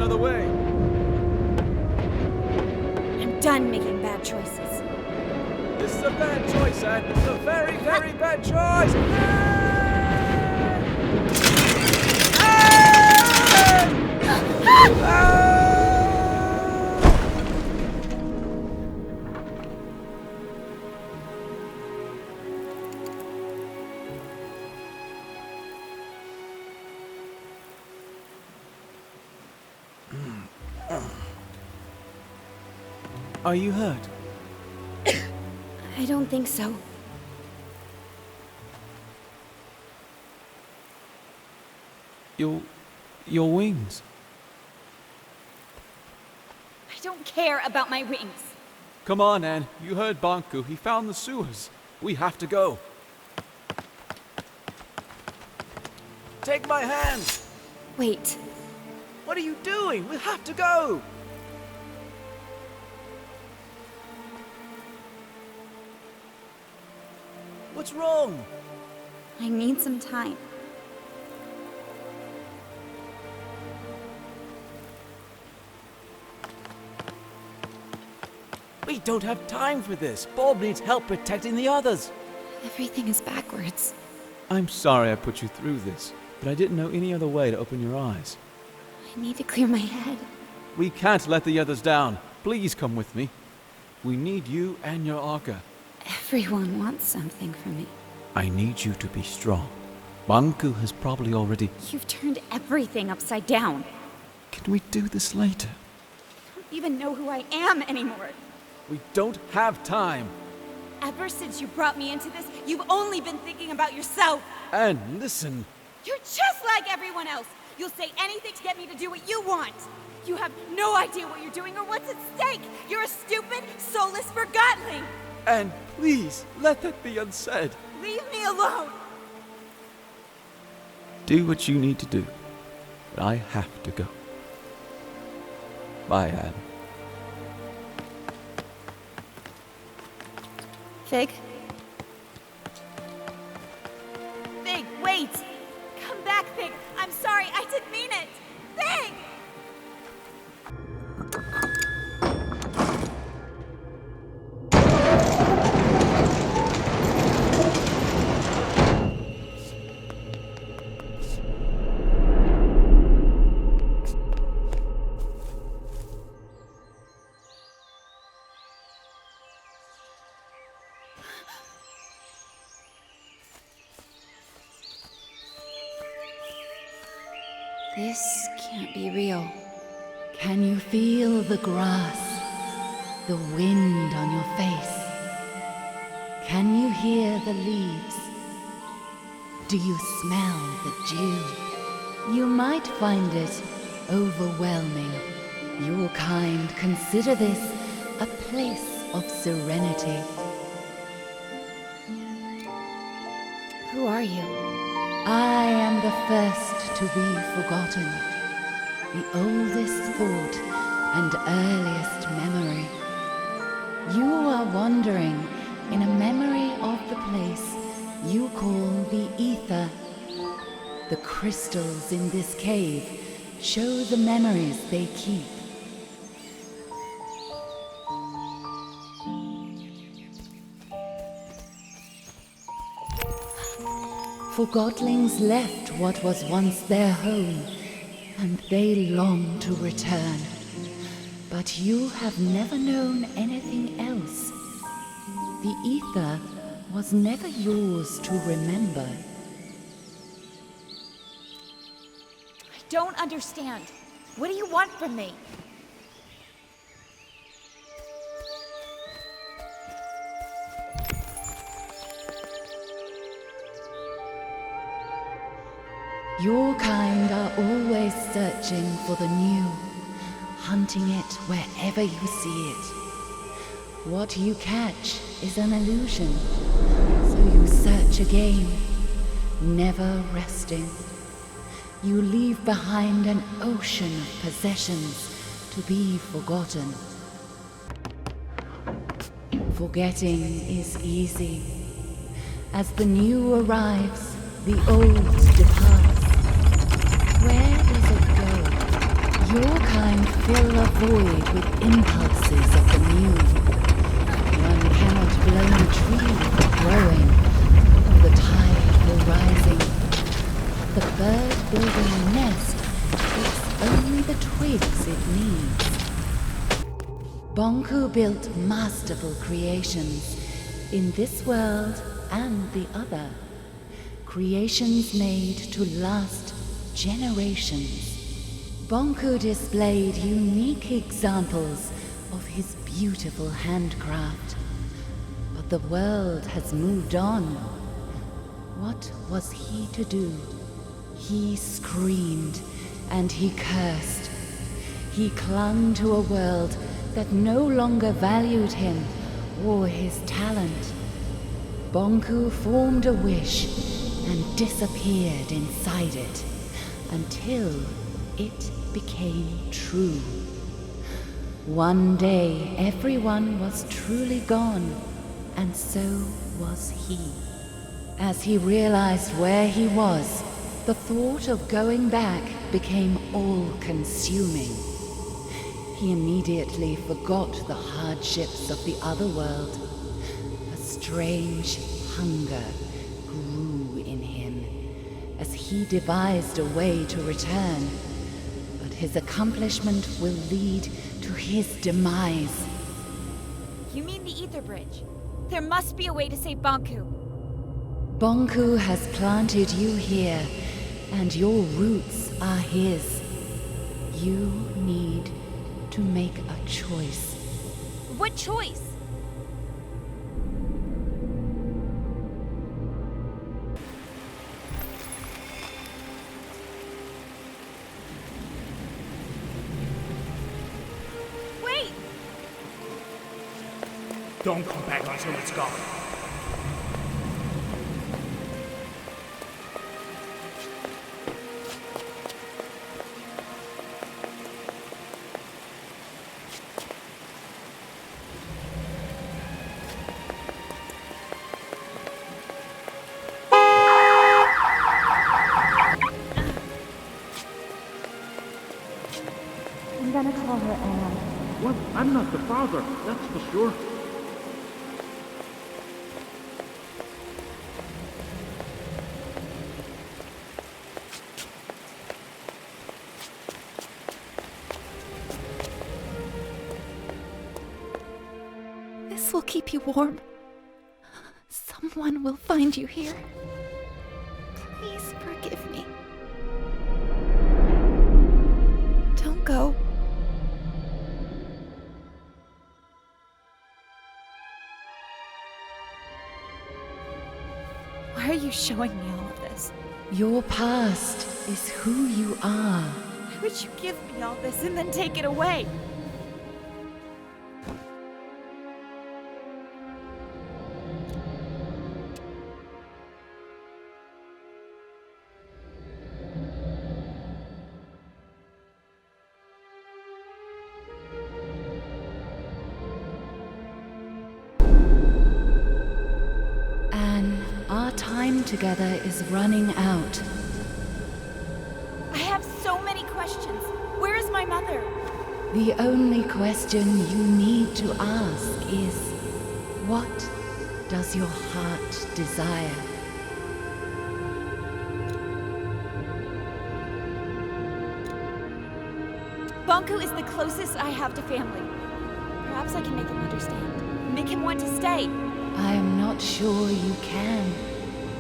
of the way. I'm done making bad choices. This is a bad choice, Anne. It's a very, very bad choice. Are you hurt? I don't think so. Your wings. I don't care about my wings. Come on, Anne. You heard Banku. He found the sewers. We have to go. Take my hand. Wait. What are you doing? We have to go. What's wrong? I need some time. We don't have time for this. Bob needs help protecting the others. Everything is backwards. I'm sorry I put you through this, but I didn't know any other way to open your eyes. I need to clear my head. We can't let the others down. Please come with me. We need you and your Arca. Everyone wants something from me. I need you to be strong. Banku has probably already... You've turned everything upside down. Can we do this later? I don't even know who I am anymore. We don't have time. Ever since you brought me into this, you've only been thinking about yourself. And listen, You're just like everyone else. You'll say anything to get me to do what you want. You have no idea what you're doing or what's at stake. You're a stupid, soulless forgotling. and please let that be unsaid. Leave me alone. Do what you need to do, but I have to go. Bye, Anne. Fig? Fig, wait! Come back, Fig! I'm sorry, I didn't mean it! Fig! This can't be real. Can you feel the grass, the wind on your face? Can you hear the leaves? Do you smell the dew? You might find it overwhelming. Your kind consider this a place of serenity. Who are you? I am the first to be forgotten, the oldest thought and earliest memory. You are wandering in a memory of the place you call the ether. The crystals in this cave show the memories they keep. Forgotlings left what was once their home, and they long to return. But you have never known anything else. The ether was never yours to remember. I don't understand. What do you want from me? Your kind are always searching for the new, hunting it wherever you see it. What you catch is an illusion, so you search again, never resting. You leave behind an ocean of possessions to be forgotten. Forgetting is easy. As the new arrives, the old departs. Where does it go? Your kind fill a void with impulses of the new. One cannot blame a tree for growing, or the tide for rising. The bird building a nest picks only the twigs it needs. Bonku built masterful creations in this world and the other. Creations made to last generations. Bonku displayed unique examples of his beautiful handcraft. But the world has moved on. What was he to do? He screamed and he cursed. He clung to a world that no longer valued him or his talent. Bonku formed a wish and disappeared inside it until it became true. One day everyone was truly gone, and so was he. As he realized where he was, the thought of going back became all-consuming. He immediately forgot the hardships of the other world. A strange hunger grew in him as he devised a way to return. But his accomplishment will lead to his demise. You mean the Ether Bridge? There must be a way to save Bonku. Bonku has planted you here, and your roots are his. You need to make a choice. What choice? Wait! Don't come back until it's gone. I'm gonna call her Anne. What? I'm not the father, that's for sure. This will keep you warm. Someone will find you here. Please forgive me. Don't go. Why are you showing me all of this? Your past is who you are. Why would you give me all this and then take it away? Anne, our time together is running out. I have so many questions. Where is my mother? The only question you need to ask is, what does your heart desire? Bonku is the closest I have to family. Perhaps I can make him understand. Make him want to stay. I am not sure you can.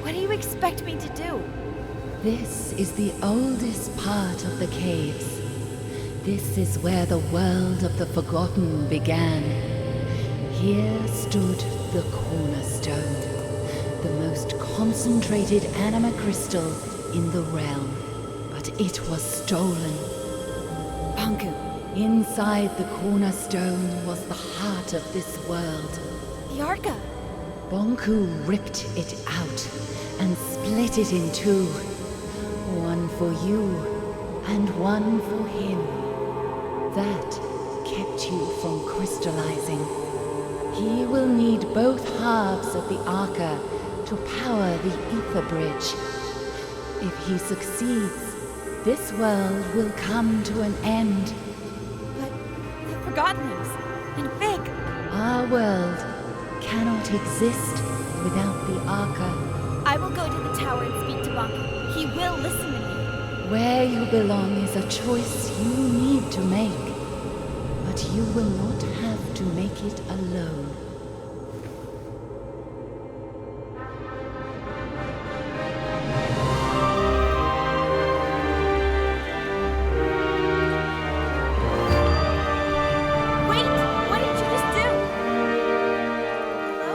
What do you expect me to do? This is the oldest part of the caves. This is where the world of the Forgotten began. Here stood the cornerstone, the most concentrated anima crystal in the realm. But it was stolen. Bonku. Inside the cornerstone was the heart of this world. The Arca. Bonku ripped it out and split it in two. One for you and one for him. That kept you from crystallizing. He will need both halves of the Arca to power the Ether Bridge. If he succeeds, this world will come to an end. But the Forgotten Things and Fig. Our world cannot exist without the Arca. I will go to the tower and speak to Bunker. He will listen to me. Where you belong is a choice you need to make, but you will not have to make it alone. Wait! What did you just do? Hello?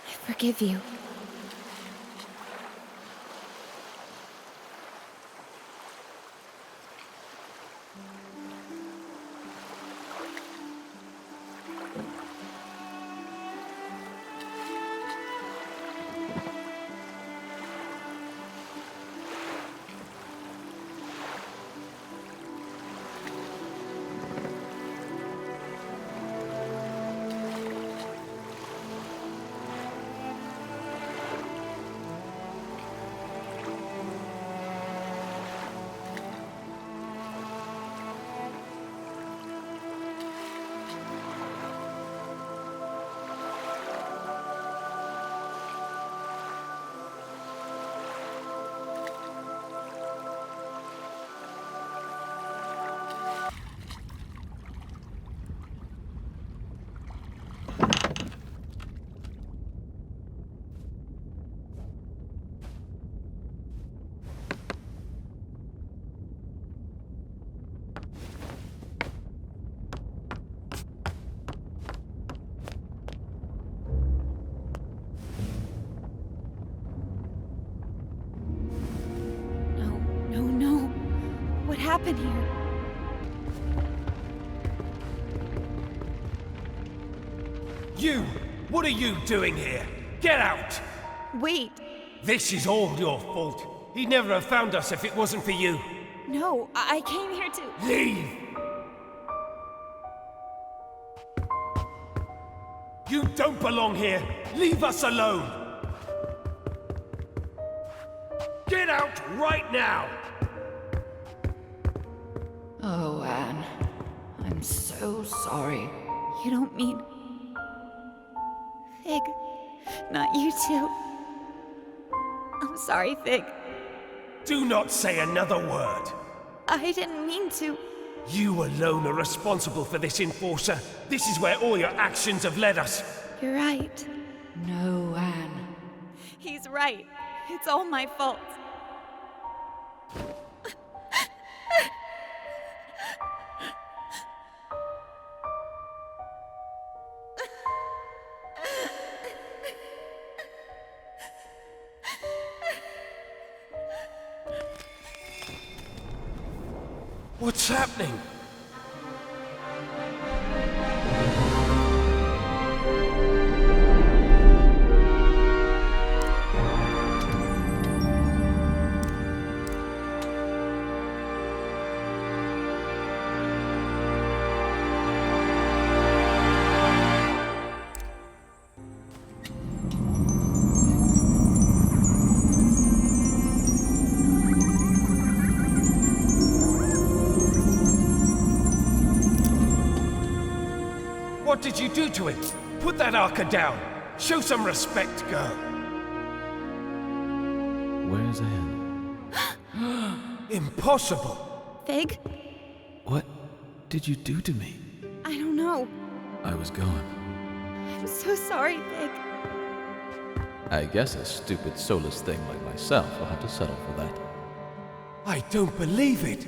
I forgive you. No. What happened here? You! What are you doing here? Get out! Wait. This is all your fault. He'd never have found us if it wasn't for you. No, I came here to... Leave! You don't belong here. Leave us alone. Get out right now! Oh, Anne. I'm so sorry. You don't mean... Fig. Not you too. I'm sorry, Fig. Do not say another word. I didn't mean to. You alone are responsible for this, Enforcer. This is where all your actions have led us. You're right. No, Anne. He's right. It's all my fault. What's happening? What did you do to him? Put that Arca down. Show some respect, girl. Where's Anne? Impossible. Fig? What did you do to me? I don't know. I was gone. I'm so sorry, Fig. I guess a stupid, soulless thing like myself will have to settle for that. I don't believe it.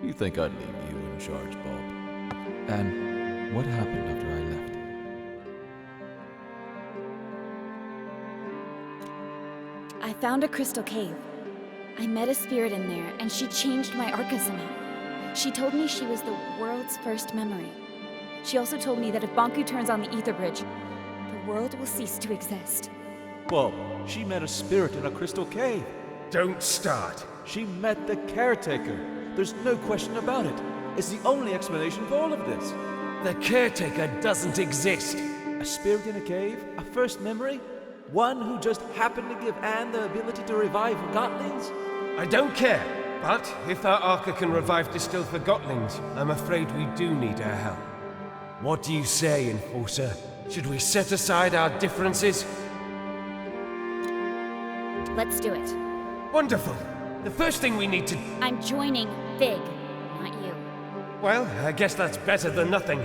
You think I'd leave you in charge, Bob? And what happened after I left? found a crystal cave. I met a spirit in there, and she changed my Arca somehow. She told me she was the world's first memory. She also told me that if Banku turns on the Ether Bridge, the world will cease to exist. Whoa, she met a spirit in a crystal cave. Don't start. She met the caretaker. There's no question about it. It's the only explanation for all of this. The caretaker doesn't exist. A spirit in a cave? A first memory? One who just happened to give Anne the ability to revive Forgottlings? I don't care. But if our Arca can revive distilled Forgottlings, I'm afraid we do need her help. What do you say, Enforcer? Should we set aside our differences? Let's do it. Wonderful. The first thing we need to... I'm joining Fig, not you. Well, I guess that's better than nothing.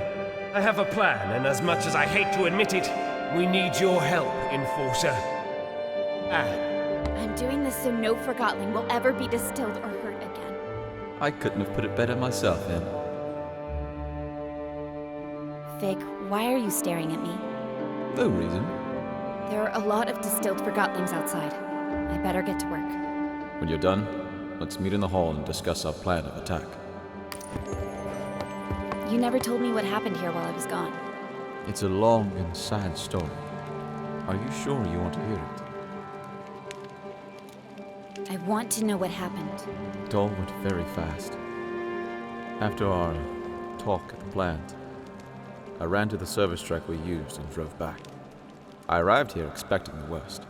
I have a plan, and as much as I hate to admit it, we need your help, Enforcer. Anne. I'm doing this so no Forgottling will ever be distilled or hurt again. I couldn't have put it better myself, Anne. Fig, why are you staring at me? No reason. There are a lot of distilled Forgottlings outside. I better get to work. When you're done, let's meet in the hall and discuss our plan of attack. You never told me what happened here while I was gone. It's a long and sad story. Are you sure you want to hear it? I want to know what happened. It all went very fast. After our talk at the plant, I ran to the service truck we used and drove back. I arrived here expecting the worst,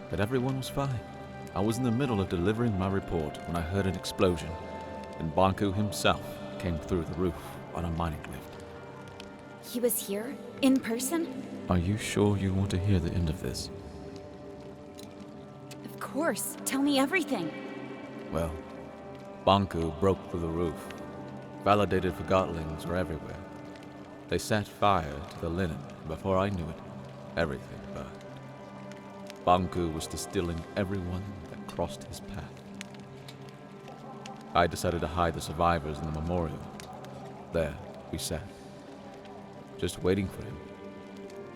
but everyone was fine. I was in the middle of delivering my report when I heard an explosion, and Banku himself came through the roof on a mining lift. He was here? In person? Are you sure you want to hear the end of this? Of course. Tell me everything. Well, Banku broke through the roof. Validated Forgottlings were everywhere. They set fire to the linen, and before I knew it, everything burned. Banku was distilling everyone that crossed his path. I decided to hide the survivors in the memorial. There, we sat, just waiting for him.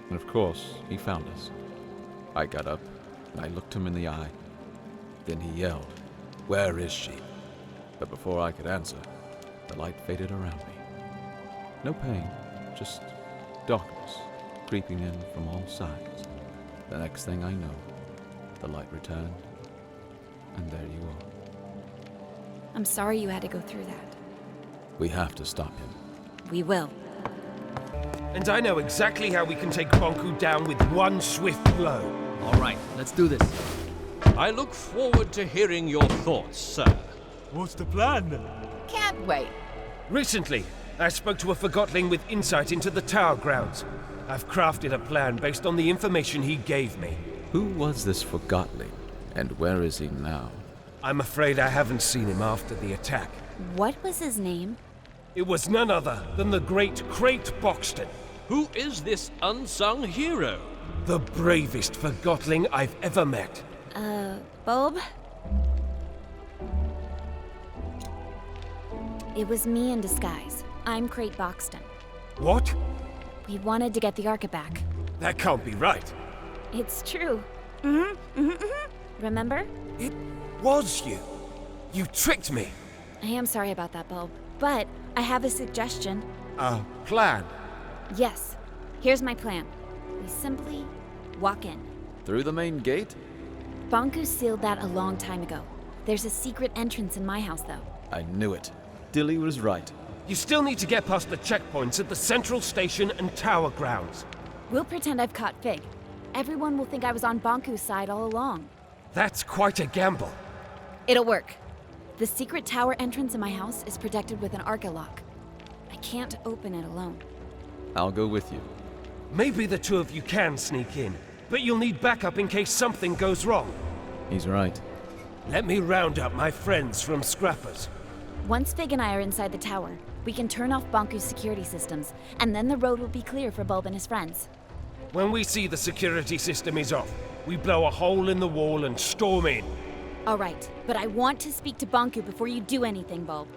And of course, he found us. I got up, and I looked him in the eye. Then he yelled, "Where is she?" But before I could answer, the light faded around me. No pain, just darkness creeping in from all sides. The next thing I know, the light returned, and there you are. I'm sorry you had to go through that. We have to stop him. We will. And I know exactly how we can take Banku down with one swift blow. All right, let's do this. I look forward to hearing your thoughts, sir. What's the plan? Can't wait. Recently, I spoke to a Forgottling with insight into the tower grounds. I've crafted a plan based on the information he gave me. Who was this Forgottling, and where is he now? I'm afraid I haven't seen him after the attack. What was his name? It was none other than the great Crate Boxton, Who is this unsung hero? the bravest Forgottling I've ever met. Bulb? It was me in disguise. I'm Crate Boxton. What? We wanted to get the Arca back. That can't be right. It's true. Remember? It was you. You tricked me. I am sorry about that, Bulb. But I have a suggestion. A plan. Yes. Here's my plan. We simply walk in. Through the main gate? Banku sealed that a long time ago. There's a secret entrance in my house, though. I knew it. Dilly was right. You still need to get past the checkpoints at the central station and tower grounds. We'll pretend I've caught Fig. Everyone will think I was on Banku's side all along. That's quite a gamble. It'll work. The secret tower entrance in my house is protected with an Arca lock. I can't open it alone. I'll go with you. Maybe the two of you can sneak in, but you'll need backup in case something goes wrong. He's right. Let me round up my friends from Scrappers. Once Fig and I are inside the tower, we can turn off Banku's security systems, and then the road will be clear for Bulb and his friends. When we see the security system is off, we blow a hole in the wall and storm in. All right, but I want to speak to Banku before you do anything, Bulb.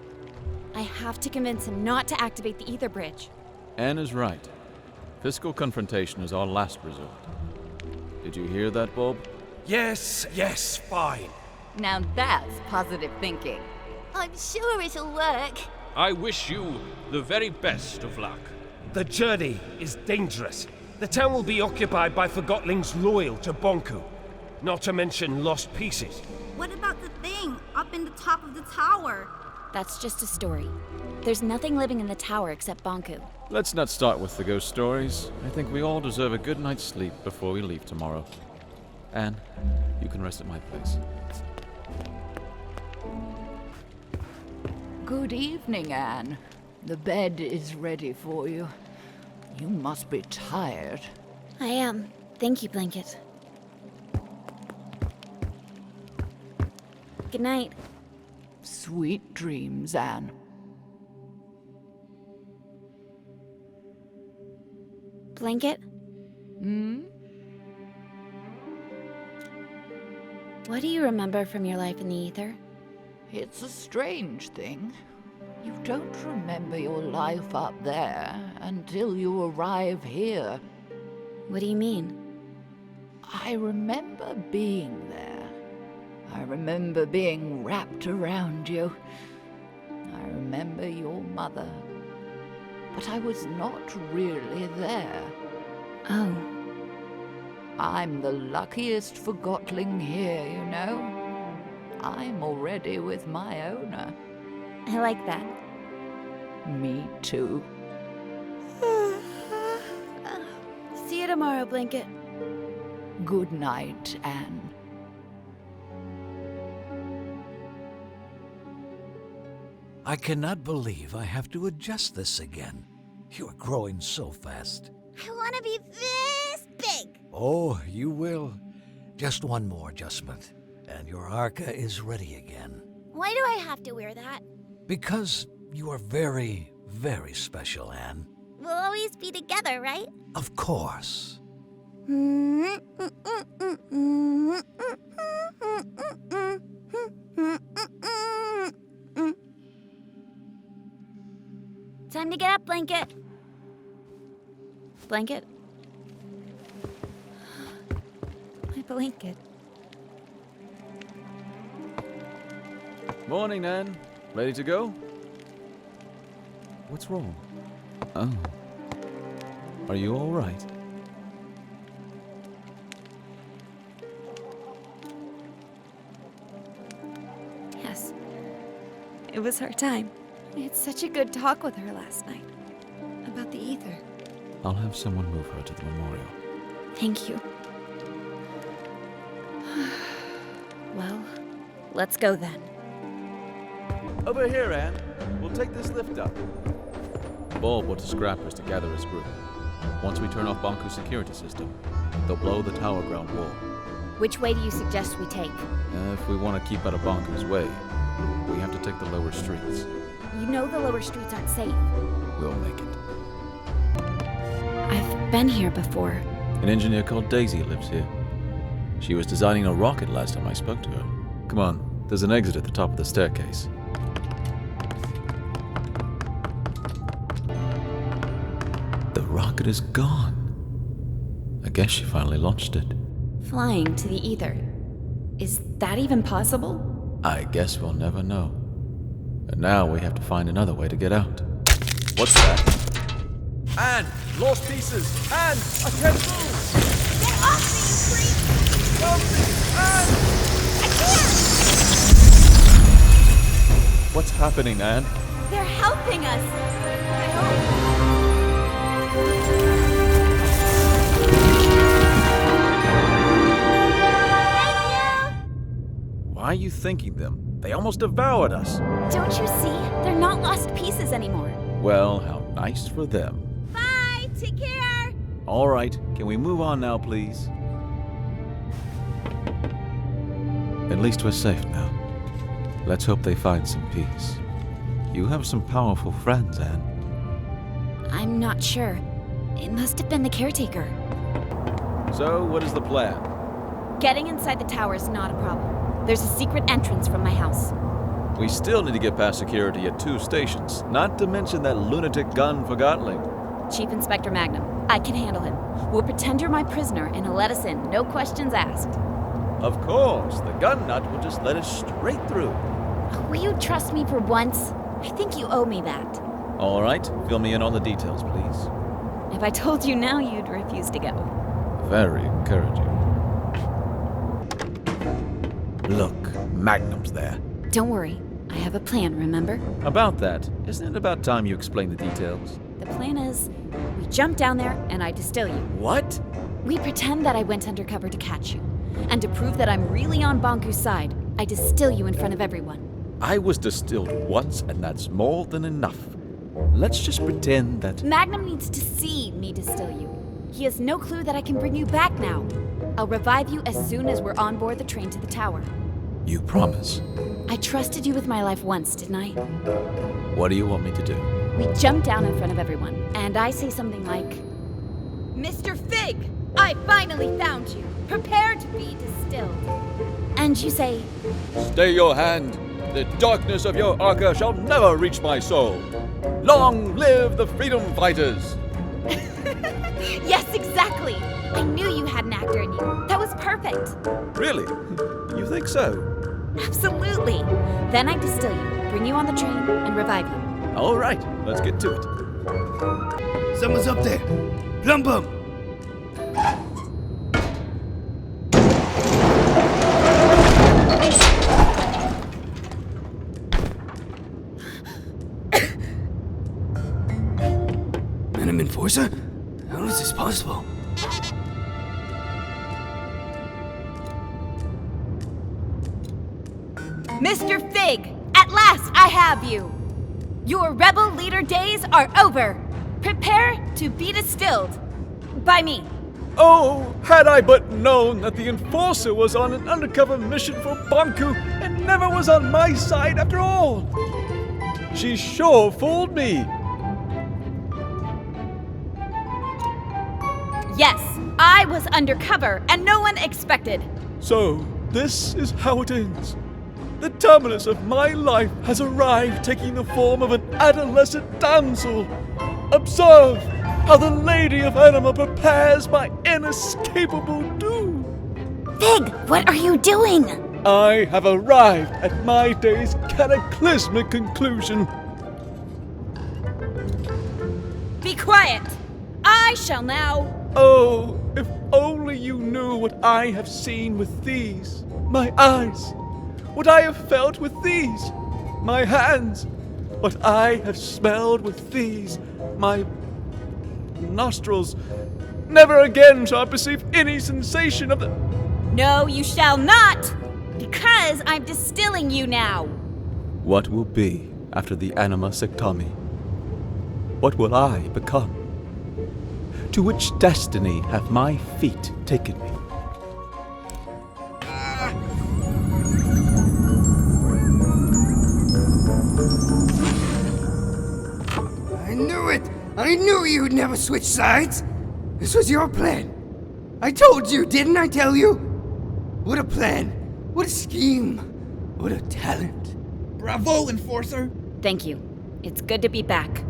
I have to convince him not to activate the Ether Bridge. Anne is right. Physical confrontation is our last resort. Did you hear that, Bulb? Yes, yes, fine. Now that's positive thinking. I'm sure it'll work. I wish you the very best of luck. The journey is dangerous. The town will be occupied by Forgottlings loyal to Bonku, not to mention lost pieces. What about the thing up in the top of the tower? That's just a story. There's nothing living in the tower except Bonku. Let's not start with the ghost stories. I think we all deserve a good night's sleep before we leave tomorrow. Anne, you can rest at my place. Good evening, Anne. The bed is ready for you. You must be tired. I am. Thank you, Blanket. Good night. Sweet dreams, Anne. Blanket? Hmm? What do you remember from your life in the ether? It's a strange thing. You don't remember your life up there until you arrive here. What do you mean? I remember being there. I remember being wrapped around you. I remember your mother. But I was not really there. Oh, I'm the luckiest Forgottling here, you know. I'm already with my owner. I like that. Me too. See you tomorrow, Blanket. Good night, Anne. I cannot believe I have to adjust this again. You are growing so fast. I want to be this big. Oh, you will. Just one more adjustment, and your Arca is ready again. Why do I have to wear that? Because you are very, very special, Anne. We'll always be together, right? Of course. Time to get up, Blanket. Blanket? My blanket. Morning, Anne. Ready to go? What's wrong? Oh. Are you all right? Yes. It was her time. I had such a good talk with her last night. About the ether. I'll have someone move her to the memorial. Thank you. Well, let's go then. Over here, Anne. We'll take this lift up. Ball put the scrappers to gather his group. Once we turn off Bonku's security system, they'll blow the tower ground wall. Which way do you suggest we take? If we want to keep out of Bonku's way, we have to take the lower streets. You know the lower streets aren't safe. We'll make it. I've been here before. An engineer called Daisy lives here. She was designing a rocket last time I spoke to her. Come on, there's an exit at the top of the staircase. The rocket is gone. I guess she finally launched it. Flying to the ether. Is that even possible? I guess we'll never know. And now we have to find another way to get out. What's that? Anne! Lost pieces! Anne! I can't move! Get off me, you freak! Help me! Anne! I can't! What's happening, Anne? They're helping us! I hope. Why are you thanking them? They almost devoured us. Don't you see? They're not lost pieces anymore. Well, how nice for them. Bye! Take care! All right, can we move on now, please? At least we're safe now. Let's hope they find some peace. You have some powerful friends, Anne. I'm not sure. It must have been the caretaker. So, what is the plan? Getting inside the tower is not a problem. There's a secret entrance from my house. We still need to get past security at 2 stations, not to mention that lunatic gun Forgottling. Chief Inspector Magnum, I can handle him. We'll pretend you're my prisoner and he'll let us in, no questions asked. Of course, the gun nut will just let us straight through. Will you trust me for once? I think you owe me that. All right, fill me in on the details, please. If I told you now, you'd refuse to go. Very encouraging. Look, Magnum's there. Don't worry. I have a plan, remember? About that, isn't it about time you explain the details? The plan is, we jump down there and I distill you. What? We pretend that I went undercover to catch you. And to prove that I'm really on Bonku's side, I distill you in front of everyone. I was distilled once, and that's more than enough. Let's just pretend that... Magnum needs to see me distill you. He has no clue that I can bring you back now. I'll revive you as soon as we're on board the train to the tower. You promise? I trusted you with my life once, didn't I? What do you want me to do? We jump down in front of everyone, and I say something like, Mr. Fig, I finally found you. Prepare to be distilled. And you say, Stay your hand. The darkness of your arca shall never reach my soul. Long live the freedom fighters! Yes, exactly. I knew you had an actor in you. That was perfect. Really? You think so? Absolutely. Then I distill you, bring you on the train, and revive you. All right, let's get to it. Someone's up there. Plum Bum. Venom Enforcer? How is this possible? Mr. Fig, at last I have you. Your rebel leader days are over. Prepare to be distilled. By me. Oh, had I but known that the Enforcer was on an undercover mission for Bonku and never was on my side after all. She sure fooled me. Yes, I was undercover and no one expected. So, this is how it ends. The terminus of my life has arrived, taking the form of an adolescent damsel. Observe how the Lady of Anima prepares my inescapable doom. Fig, what are you doing? I have arrived at my day's cataclysmic conclusion. Be quiet. I shall now... Oh, if only you knew what I have seen with these, my eyes. What I have felt with these, my hands. What I have smelled with these, my nostrils. Never again shall I perceive any sensation of the... No, you shall not! Because I'm distilling you now. What will be after the anima sectami? What will I become? To which destiny have my feet taken me? I knew it! I knew you'd never switch sides! This was your plan. I told you, didn't I tell you? What a plan. What a scheme. What a talent. Bravo, Enforcer. Thank you. It's good to be back.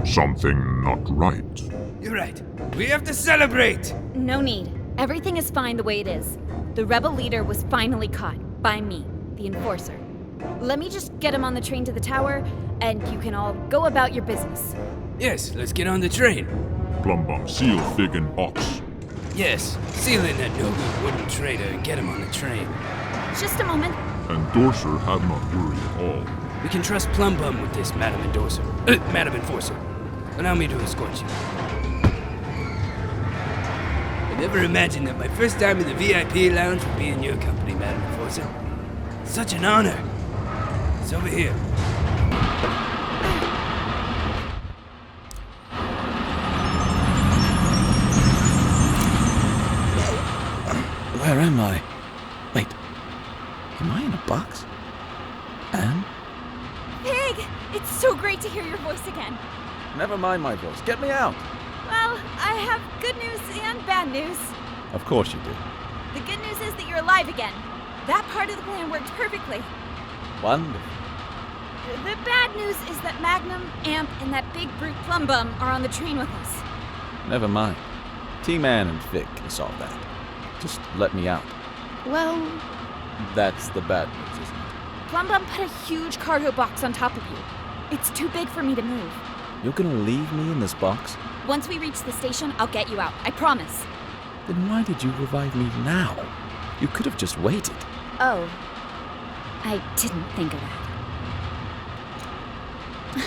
Something not right. You're right. We have to celebrate! No need. Everything is fine the way it is. The rebel leader was finally caught. By me, the Enforcer. Let me just get him on the train to the tower, and you can all go about your business. Yes, let's get on the train. Plum Bum, seal Fig in box. Yes, seal in that no-good wooden traitor and get him on the train. Just a moment. Endorser have not worried at all. We can trust Plum Bum with this, Madam Endorser. Madam Enforcer. Allow me to escort you. I never imagined that my first time in the VIP lounge would be in your company, Madam Enforcer. Such an honor. It's over here. Where am I? Wait, am I in a box? Anne? Pig! It's so great to hear your voice again. Never mind my voice. Get me out. Well, I have good news and bad news. Of course you do. The good news is that you're alive again. That part of the plan worked perfectly. Wonderful. The bad news is that Magnum, Amp, and that big brute Plum Bum are on the train with us. Never mind. T-Man and Fig can solve that. Just let me out. Well, That's the bad news, isn't it? Plum Bum put a huge cargo box on top of you. It's too big for me to move. You're gonna leave me in this box? Once we reach the station, I'll get you out. I promise. Then why did you revive me now? You could have just waited. Oh. I didn't think of that.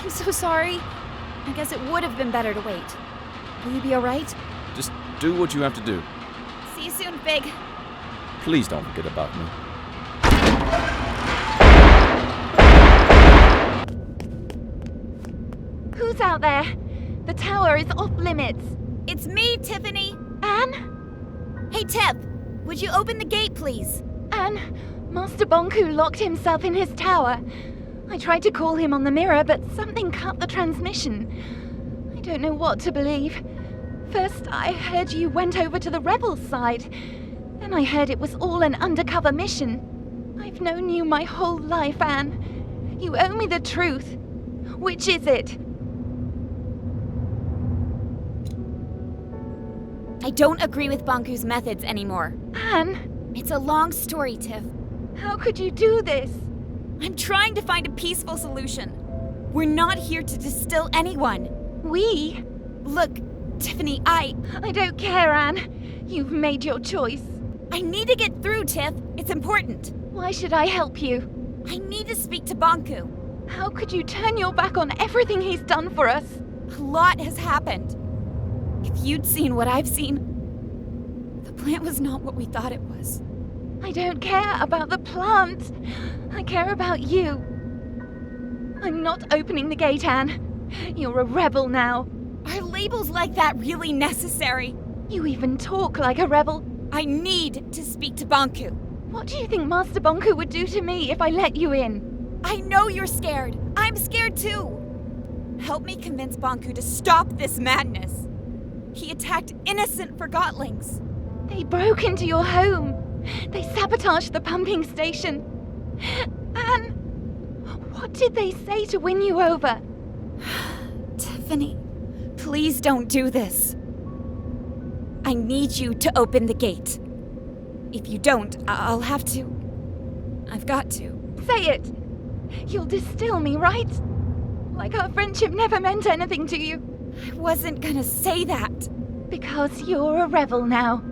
I'm so sorry. I guess it would have been better to wait. Will you be alright? Just do what you have to do. See you soon, Big. Please don't forget about me. Who's out there? The tower is off limits. It's me, Tiffany. Anne? Hey, Tiff. Would you open the gate, please? Anne, Master Bonku locked himself in his tower. I tried to call him on the mirror, but something cut the transmission. I don't know what to believe. First, I heard you went over to the rebels' side. Then I heard it was all an undercover mission. I've known you my whole life, Anne. You owe me the truth. Which is it? I don't agree with Bonku's methods anymore. Anne, It's a long story, Tiff. how could you do this? I'm trying to find a peaceful solution. We're not here to distill anyone. We? Look, Tiffany, I don't care, Anne. You've made your choice. need to get through, Tiff. It's important. Why should I help you? I need to speak to Bonku. How could you turn your back on everything he's done for us? A lot has happened. If you'd seen what I've seen, the plant was not what we thought it was. I don't care about the plant. I care about you. I'm not opening the gate, Anne. You're a rebel now. Are labels like that really necessary? You even talk like a rebel. I need to speak to Bonku. What do you think Master Bonku would do to me if I let you in? I know you're scared. I'm scared too. Help me convince Bonku to stop this madness. He attacked innocent Forgotlings. They broke into your home. They sabotaged the pumping station. Anne, what did they say to win you over? Tiffany, please don't do this. I need you to open the gate. If you don't, I'll have to. I've got to. Say it. You'll distill me, right? Like our friendship never meant anything to you. I wasn't gonna say that. Because you're a rebel now.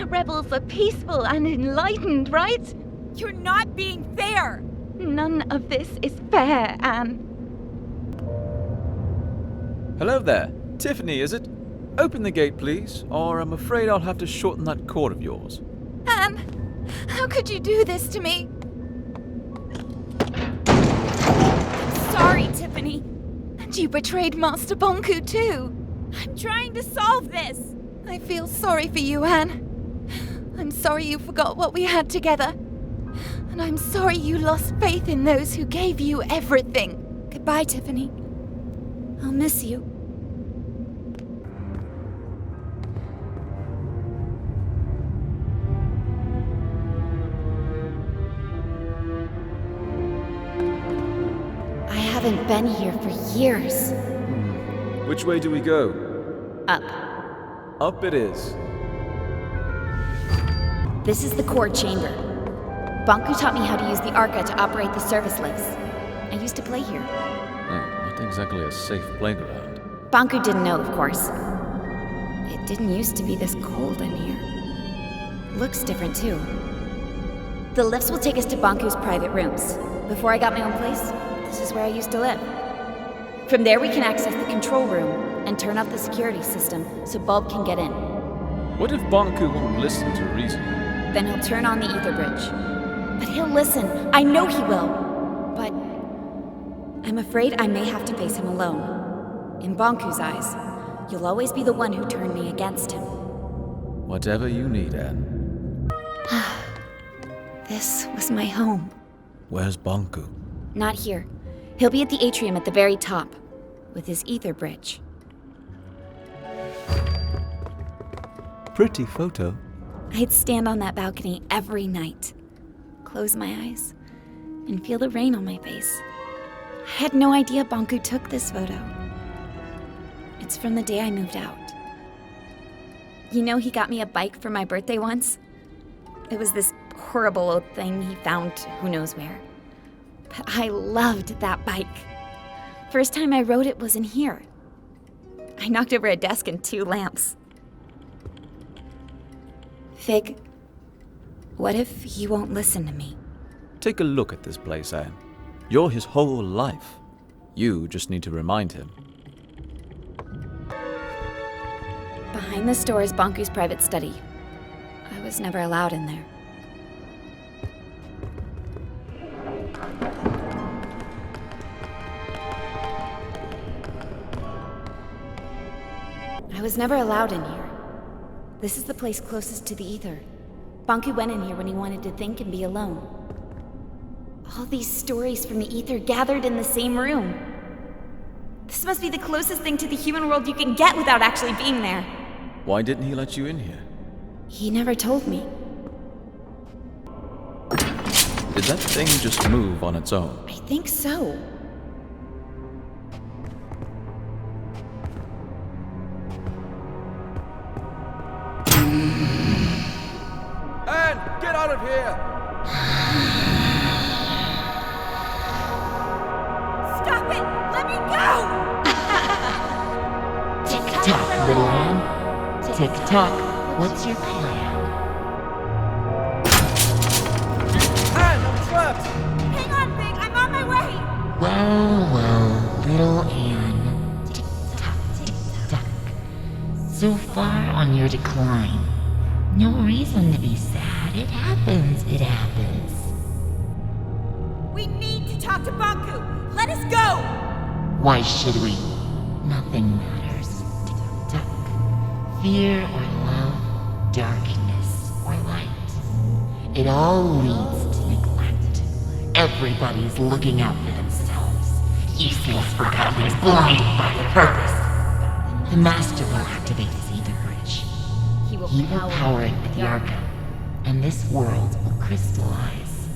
Rebels are peaceful and enlightened, right? You're not being fair. None of this is fair, Anne. Hello there. Tiffany, is it? Open the gate, please, or I'm afraid I'll have to shorten that cord of yours. Anne, how could you do this to me? Sorry, Tiffany. And you betrayed Master Bonku too. I'm trying to solve this. I feel sorry for you, Anne. I'm sorry you forgot what we had together. And I'm sorry you lost faith in those who gave you everything. Goodbye, Tiffany. I'll miss you. I haven't been here for years. Which way do we go? Up. Up it is. This is the core chamber. Bonku taught me how to use the Arca to operate the service lifts. I used to play here. Not exactly a safe playground. Bonku didn't know, of course. It didn't used to be this cold in here. Looks different, too. The lifts will take us to Bonku's private rooms. Before I got my own place, this is where I used to live. From there, we can access the control room and turn off the security system so Bulb can get in. What if Bonku won't listen to reason? Then he'll turn on the ether bridge. But he'll listen. I know he will. But I'm afraid I may have to face him alone. In Bonku's eyes, you'll always be the one who turned me against him. Whatever you need, Anne. This was my home. Where's Bonku? Not here. He'll be at the atrium at the very top, with his ether bridge. Pretty photo. I'd stand on that balcony every night, close my eyes, and feel the rain on my face. I had no idea Bonku took this photo. It's from the day I moved out. You know, he got me a bike for my birthday once. It was this horrible old thing he found who knows where. But I loved that bike. First time I rode it was in here. I knocked over a desk and 2 lamps. Fig, what if you won't listen to me? Take a look at this place, Anne. You're his whole life. You just need to remind him. Behind the store is Bonku's private study. I was never allowed in there. I was never allowed in here. This is the place closest to the ether. Bonku went in here when he wanted to think and be alone. All these stories from the ether gathered in the same room. This must be the closest thing to the human world you can get without actually being there. Why didn't he let you in here? He never told me. Did that thing just move on its own? I think so. Anne, get out of here! Stop it! Let me go! Tick-tock, little Anne. Tick-tock, what's your plan? Anne, I'm trapped! Hang on, Big! I'm on my way! Well, little Anne. Tick-tock, tick-tock. So far on your decline. No reason to be sad. It happens, it happens. We need to talk to Bonku! Let us go! Why should we? Nothing matters. Tick-tock. Fear or love, darkness or light. It all leads to neglect. Everybody's looking out for themselves. Useless forgotteners blinded by their purpose. The Master will activate his ether bridge. He will power it with the Arca, and this world will crystallize.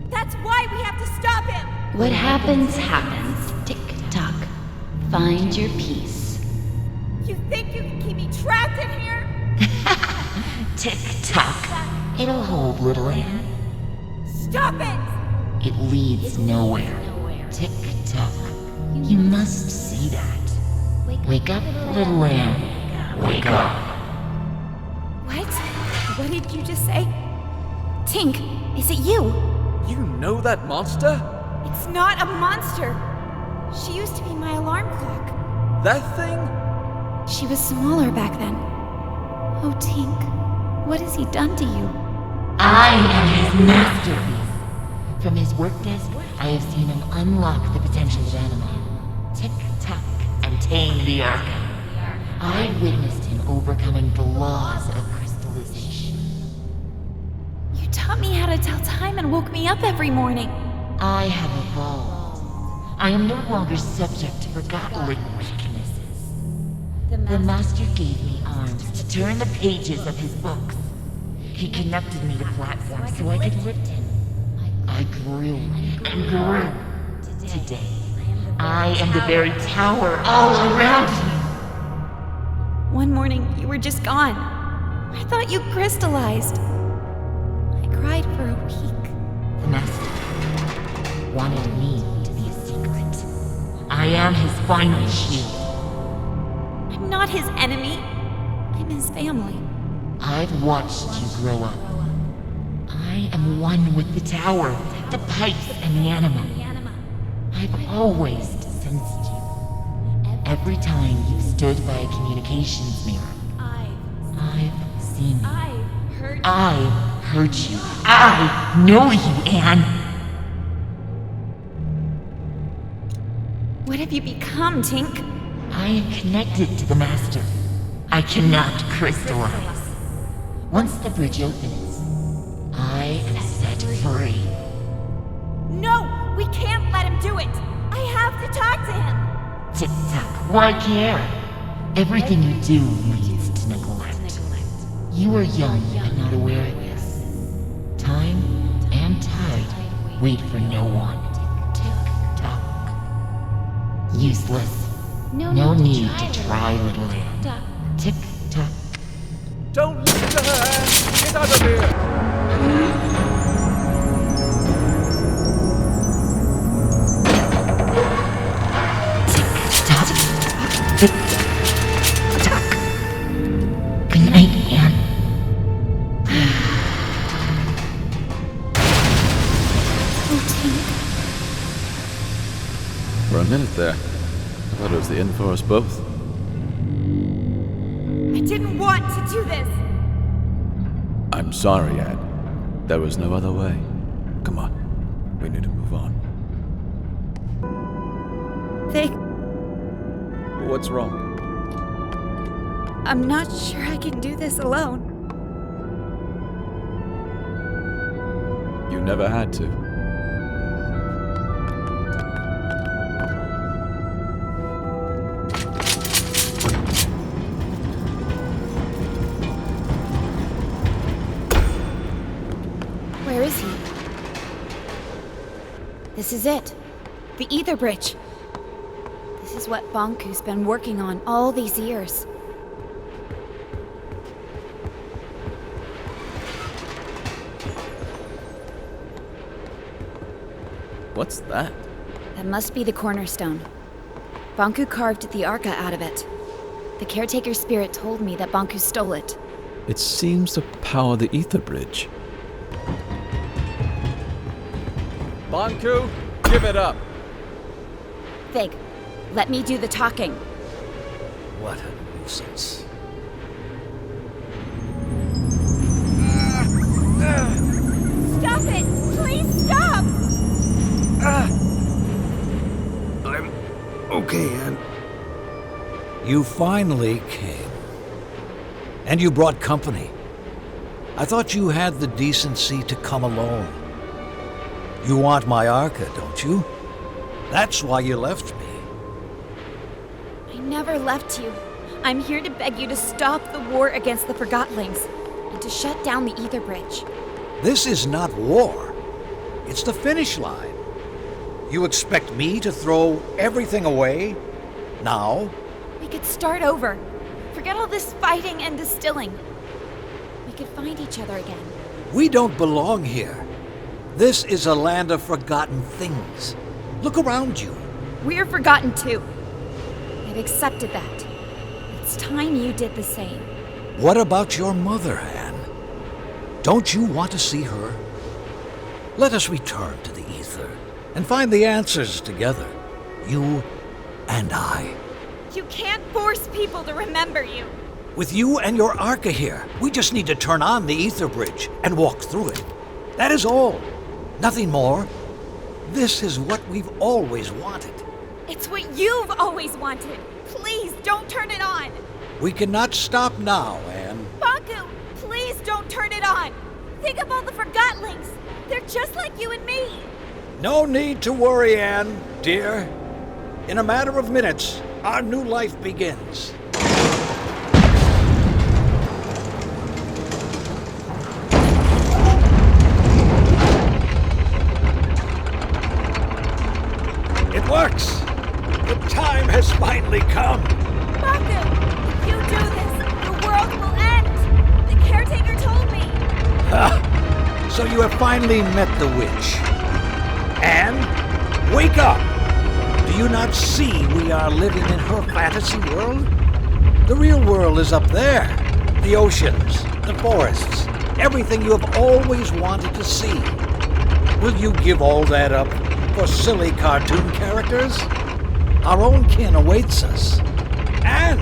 That's why we have to stop him! What happens, happens. Tick-tock. Find your peace. You think you can keep me trapped in here? Tick-tock. It'll hold, little Anne. Stop it! It leads nowhere. Tick-tock. You must see that. Wake up, little Anne. Wake up. What? What did you just say? Tink, is it you? You know that monster? It's not a monster. She used to be my alarm clock. That thing? She was smaller back then. Oh, Tink, what has he done to you? I am his masterpiece. From his work desk, I have seen him unlock the potential of anima. Tick-tock and tame the Arca. I witnessed him overcoming the laws of crystallization. You taught me how to tell time and woke me up every morning. I have evolved. I am no longer subject to forgotten weaknesses. The Master gave me arms to turn the pages of his books. He connected me to platforms so I could lift him. I grew and grew. Today, I am the very tower all around you. One morning, you were just gone. I thought you crystallized. I cried for a week. The Master wanted me to be a secret. I am his final shield. I'm not his enemy. I'm his family. I've watched you grow up. I am one with the tower, the pipes, and the anima. I've always sensed you. Every time you've stood by a communications mirror, I've seen you. I've heard you. I know you, Anne. What have you become, Tink? I am connected to the Master. I cannot crystallize. Once the bridge opens, I am set free. No, we can't let him do it. I have to talk to him. Tick-tock, why care? Everything you do leads to neglect. You are young and not aware of this. Time and tide wait for no one. Tick-tock. Useless. No need to try, little Anne. Tick-tock. Don't listen to her, Anne! us out of here! Good night, Anne. For a minute there, I thought it was the end for us both. I didn't want to do this! I'm sorry, Anne. There was no other way. Come on. We need to move on. What's wrong? I'm not sure I can do this alone. You never had to. Where is he? This is it. The Ether Bridge. This is what Banku's been working on all these years. What's that? That must be the cornerstone. Banku carved the Arca out of it. The caretaker spirit told me that Banku stole it. It seems to power the Ether Bridge. Banku, give it up! Fig, let me do the talking. What a nuisance. Stop it! Please stop! I'm okay, Anne. You finally came. And you brought company. I thought you had the decency to come alone. You want my Arca, don't you? That's why you left me. I never left you. I'm here to beg you to stop the war against the Forgottlings and to shut down the Ether Bridge. This is not war. It's the finish line. You expect me to throw everything away? Now? We could start over. Forget all this fighting and distilling. We could find each other again. We don't belong here. This is a land of forgotten things. Look around you. We're forgotten too. I've accepted that. It's time you did the same. What about your mother, Anne? Don't you want to see her? Let us return to the ether and find the answers together. You and I. You can't force people to remember you. With you and your Arca here, we just need to turn on the ether bridge and walk through it. That is all. Nothing more. This is what we've always wanted. It's what you've always wanted. Please don't turn it on. We cannot stop now, Anne. Banku, please don't turn it on. Think of all the Forgottlings. They're just like you and me. No need to worry, Anne, dear. In a matter of minutes, our new life begins. It works! The time has finally come! Banku, if you do this, the world will end. The caretaker told me. Ha! So you have finally met the witch. Anne, wake up! Do you not see we are living in her fantasy world? The real world is up there. The oceans, the forests, everything you have always wanted to see. Will you give all that up for silly cartoon characters? Our own kin awaits us. And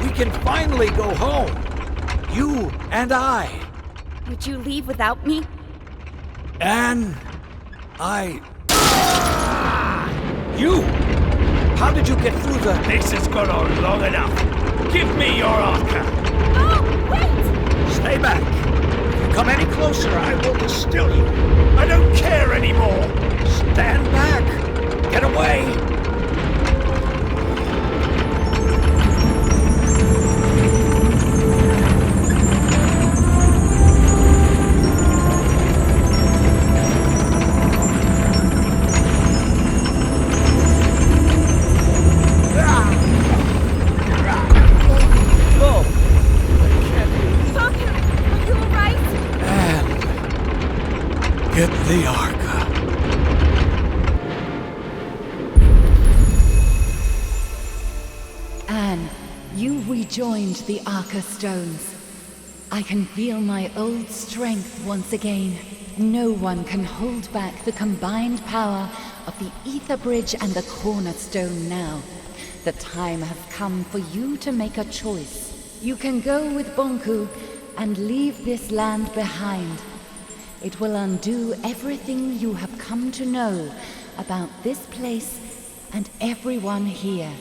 we can finally go home. You and I. Would you leave without me? And You! How did you get through the... This has gone on long enough. Give me your Arca. Oh, wait! Stay back. If you come any closer, I will distill you. I don't care anymore. Stand back. Get away. Banku, are you alright? the Arca. Anne, you rejoined the Arca stones. I can feel my old strength once again. No one can hold back the combined power of the Ether Bridge and the Cornerstone now. The time has come for you to make a choice. You can go with Bonku and leave this land behind. It will undo everything you have come to know about this place and everyone here.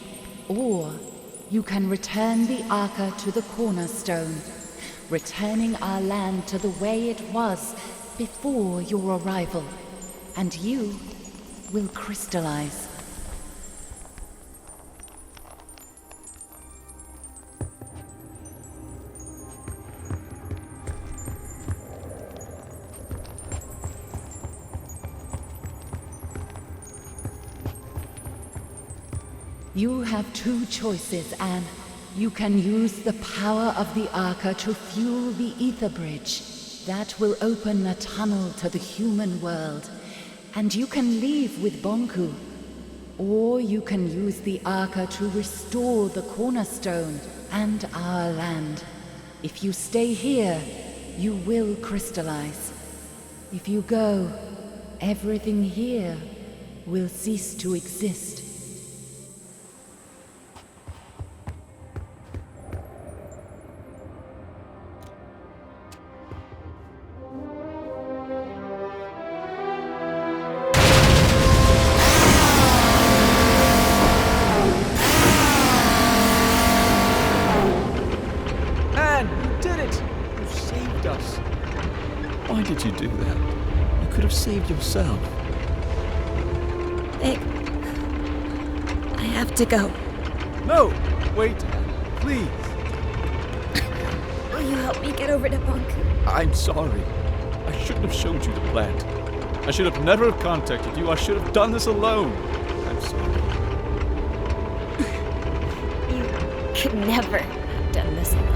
Or you can return the Arca to the Cornerstone, returning our land to the way it was before your arrival, and you will crystallize. You have two choices, Anne. You can use the power of the Arca to fuel the Ether Bridge. That will open a tunnel to the human world, and you can leave with Bonku. Or you can use the Arca to restore the Cornerstone and our land. If you stay here, you will crystallize. If you go, everything here will cease to exist. Why did you do that? You could have saved yourself. Vic, I have to go. No! Wait, please. Will you help me get over to Bonku? I'm sorry. I shouldn't have showed you the plant. I should have never have contacted you. I should have done this alone. I'm sorry. You could never have done this alone.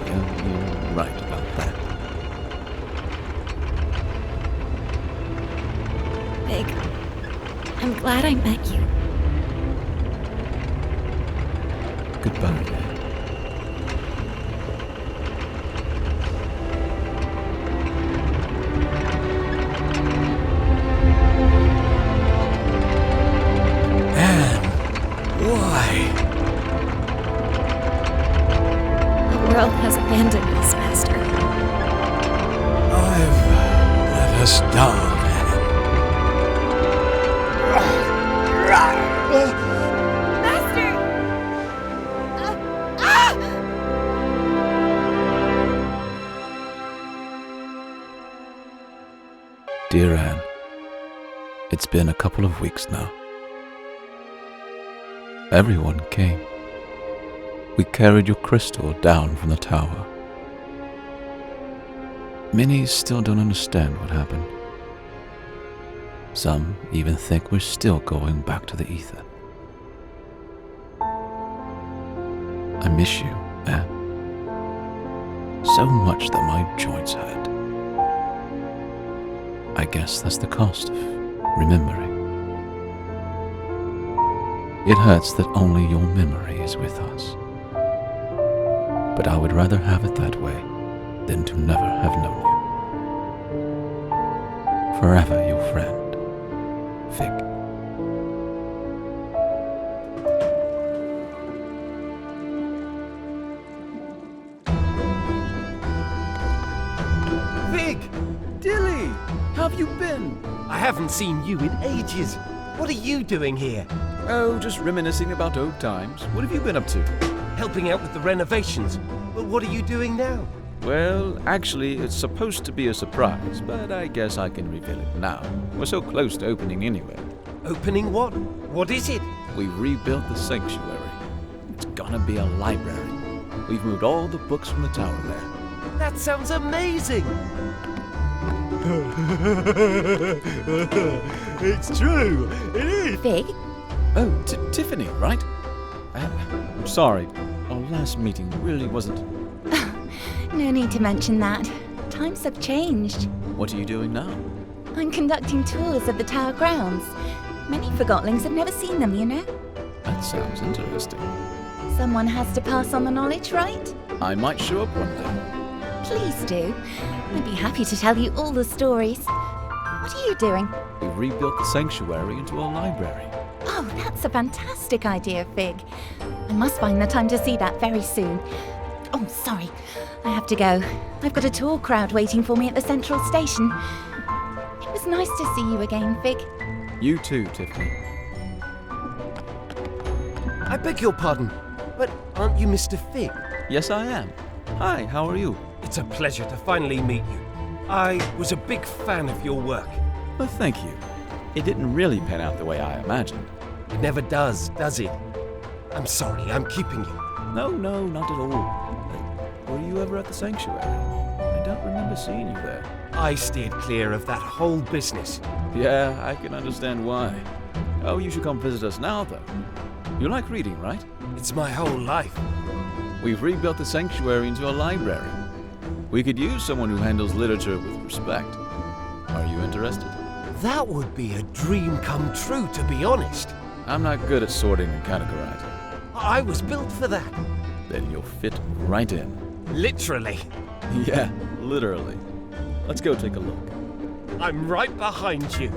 You're right about that. Vic, I'm glad I met you. Goodbye. The world has abandoned us, Master. I've let us down, Master! Dear Anne, it's been a couple of weeks now. Everyone came. We carried your crystal down from the tower. Many still don't understand what happened. Some even think we're still going back to the ether. I miss you, Anne. So much that my joints hurt. I guess that's the cost of remembering. It hurts that only your memory is with us. But I would rather have it that way than to never have known you. Forever your friend, Vic. Vig! Dilly! How have you been? I haven't seen you in ages. What are you doing here? Oh, just reminiscing about old times. What have you been up to? Helping out with the renovations. Well, what are you doing now? Well, actually, it's supposed to be a surprise, but I guess I can reveal it now. We're so close to opening anyway. Opening what? What is it? We rebuilt the sanctuary. It's gonna be a library. We've moved all the books from the tower there. That sounds amazing! It's true! It is! Vic? Oh, Tiffany, right? I'm sorry. Our last meeting really wasn't... No need to mention that. Times have changed. What are you doing now? I'm conducting tours of the tower grounds. Many Forgotlings have never seen them, you know? That sounds interesting. Someone has to pass on the knowledge, right? I might show up one day. Please do. I'd be happy to tell you all the stories. What are you doing? We've rebuilt the sanctuary into a library. Oh, that's a fantastic idea, Fig. I must find the time to see that very soon. Oh, sorry. I have to go. I've got a tour crowd waiting for me at the central station. It was nice to see you again, Fig. You too, Tiffany. I beg your pardon, but aren't you Mr. Fig? Yes, I am. Hi, how are you? It's a pleasure to finally meet you. I was a big fan of your work. Well, thank you. It didn't really pan out the way I imagined. It never does it? I'm sorry, I'm keeping you. No, not at all. Were you ever at the sanctuary? I don't remember seeing you there. I steered clear of that whole business. Yeah, I can understand why. Oh, you should come visit us now, though. You like reading, right? It's my whole life. We've rebuilt the sanctuary into a library. We could use someone who handles literature with respect. Are you interested? That would be a dream come true, to be honest. I'm not good at sorting and categorizing. I was built for that. Then you'll fit right in. Literally. Yeah, literally. Let's go take a look. I'm right behind you.